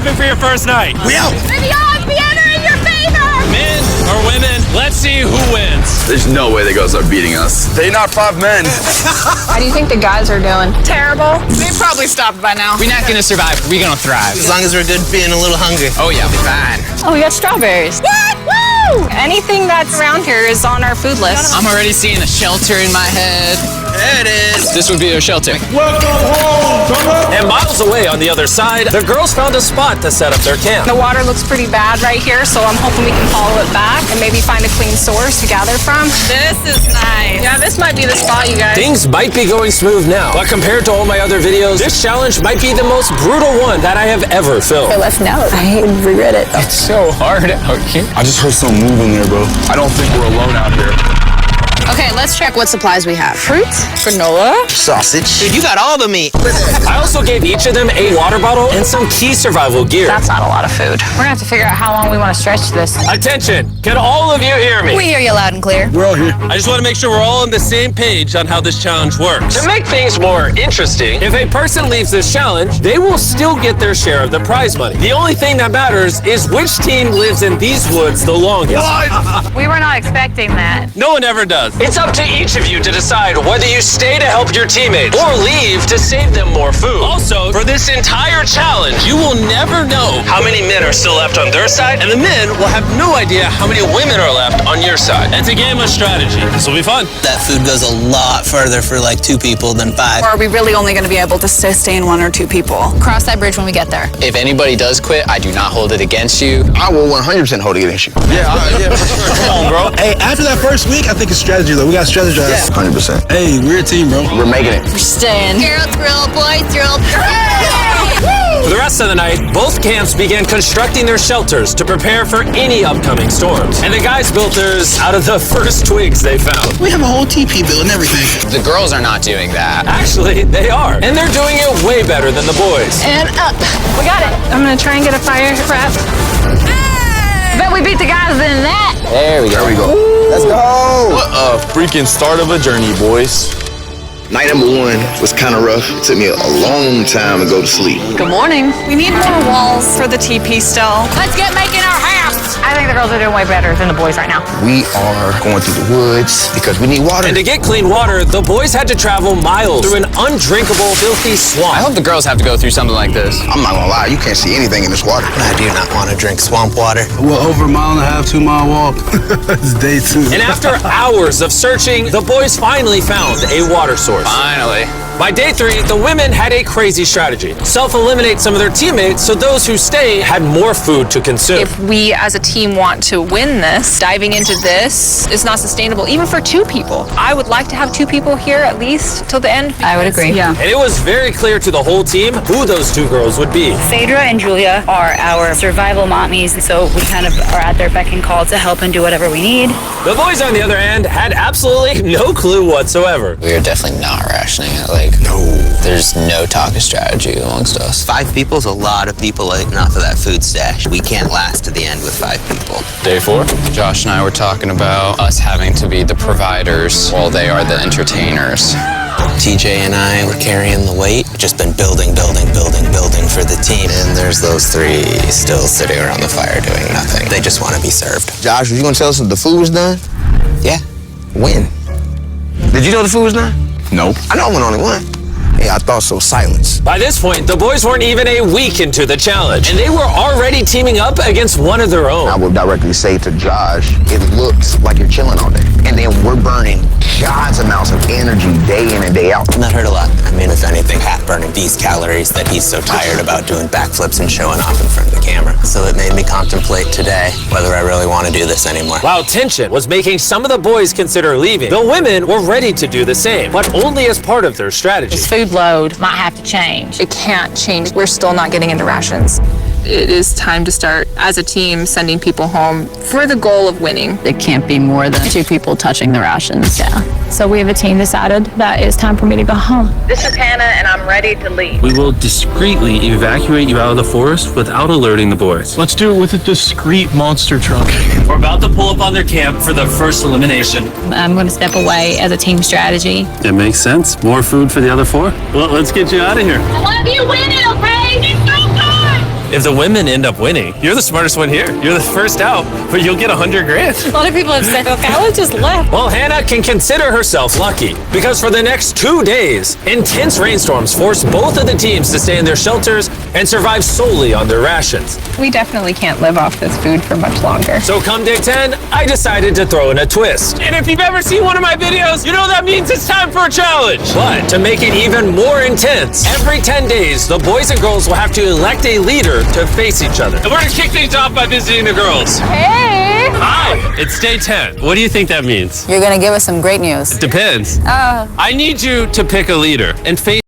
happened for your first night? We out. The odds be ever in your favor! Men or women, let's see who wins. There's no way the girls are beating us. They're not 5 men. How do you think the guys are doing? Terrible. They've probably stopped by now. We're not gonna survive. We're gonna thrive. As long as we're good being a little hungry. Oh yeah, we're fine. Oh, we got strawberries. What? Woo! Anything that's around here is on our food list. I'm already seeing a shelter in my head. There it is. This would be their shelter. And miles away on the other side, the girls found a spot to set up their camp. The water looks pretty bad right here, so I'm hoping we can follow it back and maybe find a clean source to gather from. This is nice. Yeah, this might be the spot, you guys. Things might be going smooth now, but compared to all my other videos, this challenge might be the most brutal one that I have ever filmed. Okay, let's know. I regret it. It's so hard out here. I just heard some moving there, bro. I don't think we're alone out here. Okay, let's check what supplies we have. Fruits? Granola. Sausage. Dude, you got all the meat. I also gave each of them a water bottle and some key survival gear. That's not a lot of food. We're gonna have to figure out how long we want to stretch this. Attention, can all of you hear me? We hear you loud and clear. We're all here. I just want to make sure we're all on the same page on how this challenge works. To make things more interesting, if a person leaves this challenge, they will still get their share of the prize money. The only thing that matters is which team lives in these woods the longest. We were not expecting that. No one ever does. It's up to each of you to decide whether you stay to help your teammates or leave to save them more food. Also, for this entire challenge, you will never know how many men are still left on their side, and the men will have no idea how many women are left on your side. It's a game of strategy. This will be fun. That food goes a lot further for like 2 people than 5. Or are we really only going to be able to sustain 1 or 2 people? Cross that bridge when we get there. If anybody does quit, I do not hold it against you. I will 100% hold it against you. Yeah, for sure. Come on, bro. Hey, after that first week, I think it's strategy, though. We got to strategize. 100%. Hey, we're a team, bro. We're making it. We're staying. Girl thrill, boy thrill. For the rest of the night, both camps began constructing their shelters to prepare for any upcoming storms. And the guys built theirs out of the first twigs they found. We have a whole TP build and everything. The girls are not doing that. Actually, they are. And they're doing it way better than the boys. And up. We got it. I'm gonna try and get a fire prep. I bet we beat the guys in that. There we go. There we go. Let's go. What a freaking start of a journey, boys. Night number 1 was kind of rough. It took me a long time to go to sleep. Good morning. We need more walls for the TP still. Let's get making our house. I think the girls are doing way better than the boys right now. We are going through the woods because we need water. And to get clean water, the boys had to travel miles through an undrinkable, filthy swamp. I hope the girls have to go through something like this. I'm not gonna lie, you can't see anything in this water. I do not want to drink swamp water. Well, over a 1.5 2-mile walk. It's day 2. And after hours of searching, the boys finally found a water source. Finally. By day 3, the women had a crazy strategy. Self-eliminate some of their teammates so those who stay had more food to consume. If we as a team want to win this, diving into this is not sustainable, even for 2 people. I would like to have 2 people here at least till the end. I would agree. Yeah. And it was very clear to the whole team who those 2 girls would be. Phaedra and Julia are our survival mommies, so we kind of are at their beck and call to help and do whatever we need. The boys, on the other hand, had absolutely no clue whatsoever. We are definitely not rationing it. There's no talk of strategy amongst us. 5 people is a lot of people eating off of that food stash. We can't last to the end with 5 people. Day 4, Josh and I were talking about us having to be the providers while they are the entertainers. TJ and I were carrying the weight. Just been building for the team. And there's those 3 still sitting around the fire doing nothing. They just want to be served. Josh, were you gonna tell us if the food was done? Yeah. When? Did you know the food was done? Nope. I know I went only one. Yeah, I thought so. Silence. By this point, the boys weren't even a week into the challenge, and they were already teaming up against one of their own. I would directly say to Josh, it looks like you're chilling all day. And then we're burning God's amounts of energy day in and day out. And that hurt a lot. I mean, if anything, Pat burning these calories that he's so tired about doing backflips and showing off in front of the camera. So it made me contemplate today whether I really want to do this anymore. While tension was making some of the boys consider leaving, the women were ready to do the same, but only as part of their strategy. This food load might have to change. It can't change. We're still not getting into rations. It is time to start, as a team, sending people home for the goal of winning. It can't be more than 2 people touching the rations. Yeah. So we have a team decided that it's time for me to go home. This is Hannah, and I'm ready to leave. We will discreetly evacuate you out of the forest without alerting the boys. Let's do it with a discreet monster truck. We're about to pull up on their camp for the first elimination. I'm going to step away as a team strategy. It makes sense. More food for the other 4? Well, let's get you out of here. I love you winning, okay? It's so good! If the women end up winning, you're the smartest one here. You're the first out, but you'll get $100,000. A lot of people have said, okay, I would just left. Well, Hannah can consider herself lucky because for the next 2 days, intense rainstorms forced both of the teams to stay in their shelters and survive solely on their rations. We definitely can't live off this food for much longer. So come day 10, I decided to throw in a twist. And if you've ever seen one of my videos, you know that means it's time for a challenge. But to make it even more intense, every 10 days, the boys and girls will have to elect a leader to face each other. And we're gonna kick things off by visiting the girls. Hey! Hi, it's day 10. What do you think that means? You're gonna give us some great news. Depends. I need you to pick a leader and face